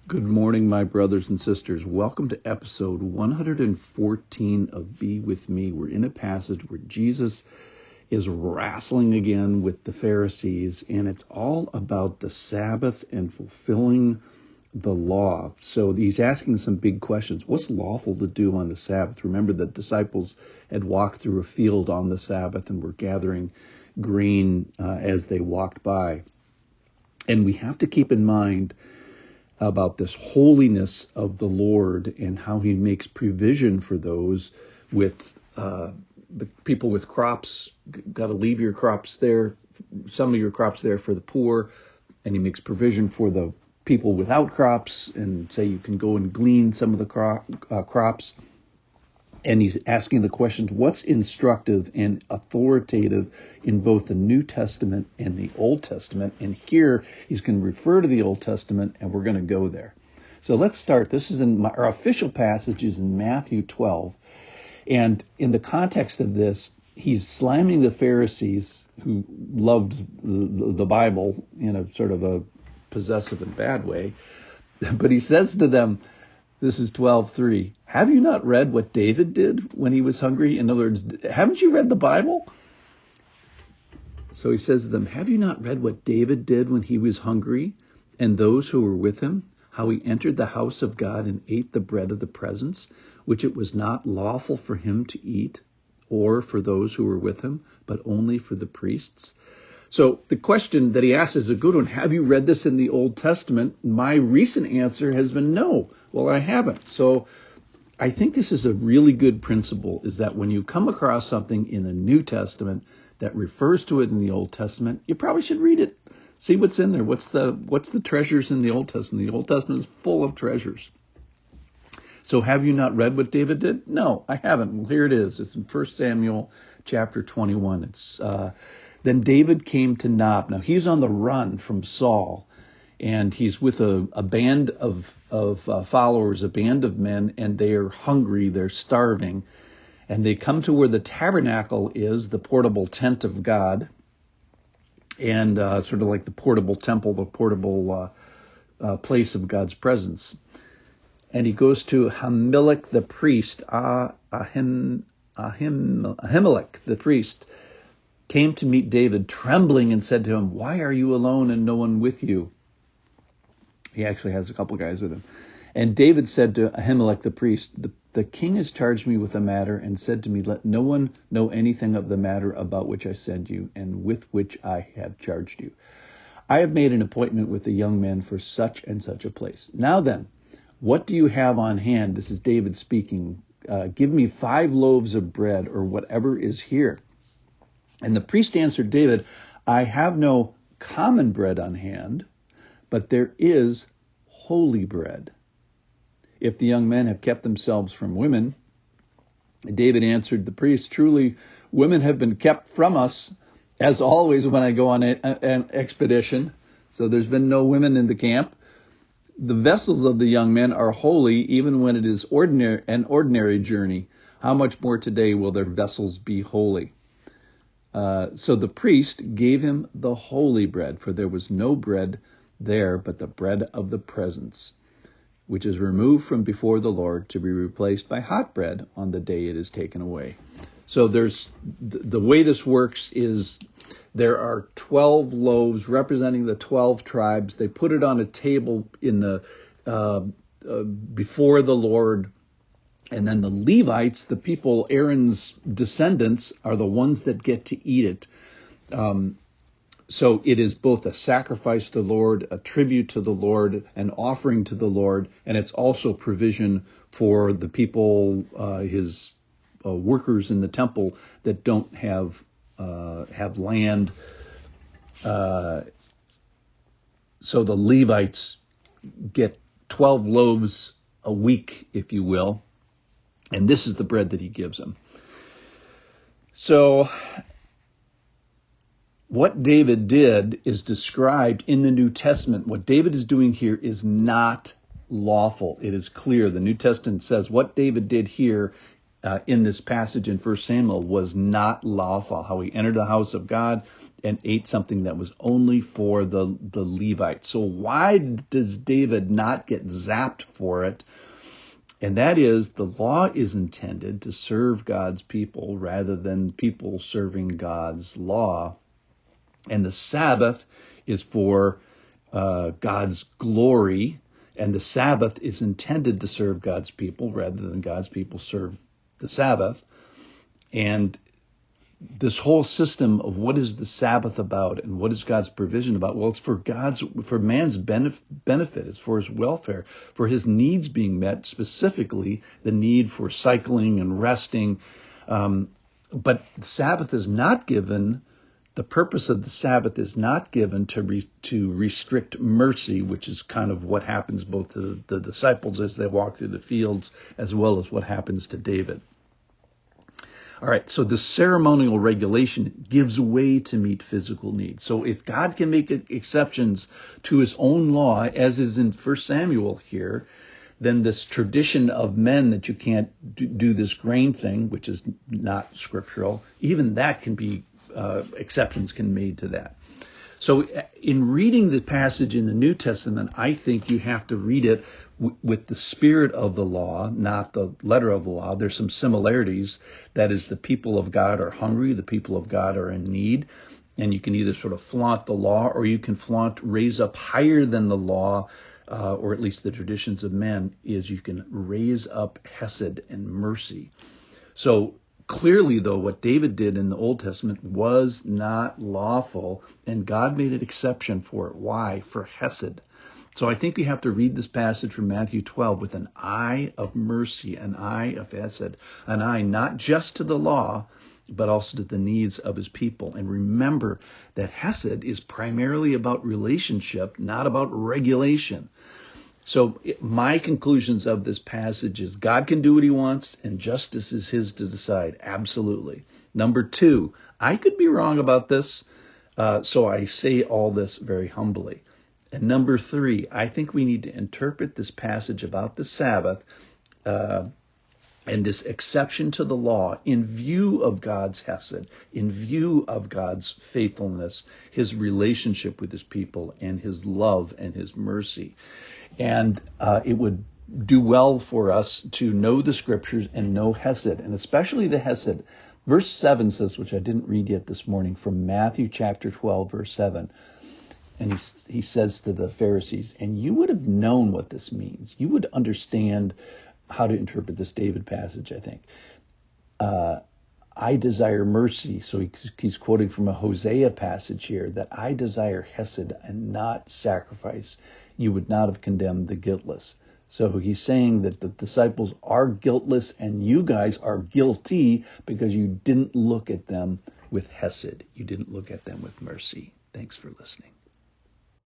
Good morning, my brothers and sisters. Welcome to episode 114 of Be With Me. We're in a passage where Jesus is wrestling again with the Pharisees, and it's all about the Sabbath and fulfilling the law. So he's asking some big questions. What's lawful to do on the Sabbath? Remember, the disciples had walked through a field on the Sabbath and were gathering grain as they walked by. And we have to keep in mind about this holiness of the Lord and how he makes provision for those with the people with crops. Got to leave your crops there, some of your crops there for the poor, and he makes provision for the people without crops, and say you can go and glean some of the crops. And he's asking the questions, what's instructive and authoritative in both the New Testament and the Old Testament? And here he's going to refer to the Old Testament, and we're going to go there. So let's start. This is our official passage is in Matthew 12. And in the context of this, he's slamming the Pharisees who loved the Bible in a sort of a possessive and bad way. But he says to them, this is 12:3. Have you not read what David did when he was hungry? In other words, haven't you read the Bible? So he says to them, have you not read what David did when he was hungry, and those who were with him, how he entered the house of God and ate the bread of the presence, which it was not lawful for him to eat, or for those who were with him, but only for the priests? So the question that he asks is a good one. Have you read this in the Old Testament? My recent answer has been no. Well, I haven't. So I think this is a really good principle, is that when you come across something in the New Testament that refers to it in the Old Testament, you probably should read it. See what's in there. What's the treasures in the Old Testament? The Old Testament is full of treasures. So have you not read what David did? No, I haven't. Well, here it is. It's in 1 Samuel chapter 21. It's Then David came to Nob. Now he's on the run from Saul, and he's with a band of followers, a band of men, and they are hungry, they're starving. And they come to where the tabernacle is, the portable tent of God, and sort of like the portable temple, the portable place of God's presence. And he goes to Ahimelech the priest, Ahimelech the priest, came to meet David trembling and said to him, why are you alone and no one with you? He actually has a couple guys with him. And David said to Ahimelech the priest, the king has charged me with a matter and said to me, let no one know anything of the matter about which I sent you and with which I have charged you. I have made an appointment with the young men for such and such a place. Now then, what do you have on hand? This is David speaking. Give me 5 loaves of bread or whatever is here. And the priest answered David, I have no common bread on hand, but there is holy bread. If the young men have kept themselves from women, David answered the priest, truly women have been kept from us, as always when I go on an expedition. So there's been no women in the camp. The vessels of the young men are holy, even when it is an ordinary journey. How much more today will their vessels be holy? So the priest gave him the holy bread, for there was no bread there but the bread of the presence, which is removed from before the Lord to be replaced by hot bread on the day it is taken away. So there's the way this works is there are 12 loaves representing the 12 tribes. They put it on a table in the before the Lord. And then the Levites, the people, Aaron's descendants, are the ones that get to eat it. So it is both a sacrifice to the Lord, a tribute to the Lord, an offering to the Lord, and it's also provision for the people, his workers in the temple that don't have land. So the Levites get 12 loaves a week, if you will. And this is the bread that he gives them. So what David did is described in the New Testament. What David is doing here is not lawful. It is clear. The New Testament says what David did here in this passage in 1 Samuel was not lawful. How he entered the house of God and ate something that was only for the Levites. So why does David not get zapped for it? And that is, the law is intended to serve God's people rather than people serving God's law. And the Sabbath is for God's glory, and the Sabbath is intended to serve God's people rather than God's people serve the Sabbath. And this whole system of what is the Sabbath about and what is God's provision about? Well, it's for man's benefit. It's for his welfare, for his needs being met, specifically the need for cycling and resting. But the Sabbath is not given. The purpose of the Sabbath is not given to restrict mercy, which is kind of what happens both to the disciples as they walk through the fields, as well as what happens to David. All right, so the ceremonial regulation gives way to meet physical needs. So if God can make exceptions to his own law, as is in 1 Samuel here, then this tradition of men that you can't do this grain thing, which is not scriptural, even that can be, exceptions can be made to that. So in reading the passage in the New Testament, I think you have to read it with the spirit of the law, not the letter of the law. There's some similarities. That is, the people of God are hungry, the people of God are in need, and you can either sort of flaunt the law or you can raise up higher than the law, or at least the traditions of men, is you can raise up hesed and mercy. So clearly, though, what David did in the Old Testament was not lawful, and God made an exception for it. Why? For hesed. So I think we have to read this passage from Matthew 12 with an eye of mercy, an eye of hesed, an eye not just to the law, but also to the needs of his people. And remember that hesed is primarily about relationship, not about regulation. So my conclusions of this passage is God can do what he wants, and justice is his to decide. Absolutely. Number two, I could be wrong about this, so I say all this very humbly. And number three, I think we need to interpret this passage about the Sabbath and this exception to the law in view of God's hesed, in view of God's faithfulness, his relationship with his people, and his love and his mercy. And it would do well for us to know the scriptures and know hesed, and especially the hesed. Verse 7 says, which I didn't read yet this morning, from Matthew chapter 12, verse 7. And he says to the Pharisees, and you would have known what this means. You would understand how to interpret this David passage, I think. I desire mercy. So he's quoting from a Hosea passage here, that I desire hesed and not sacrifice. You would not have condemned the guiltless. So he's saying that the disciples are guiltless and you guys are guilty because you didn't look at them with hesed. You didn't look at them with mercy. Thanks for listening.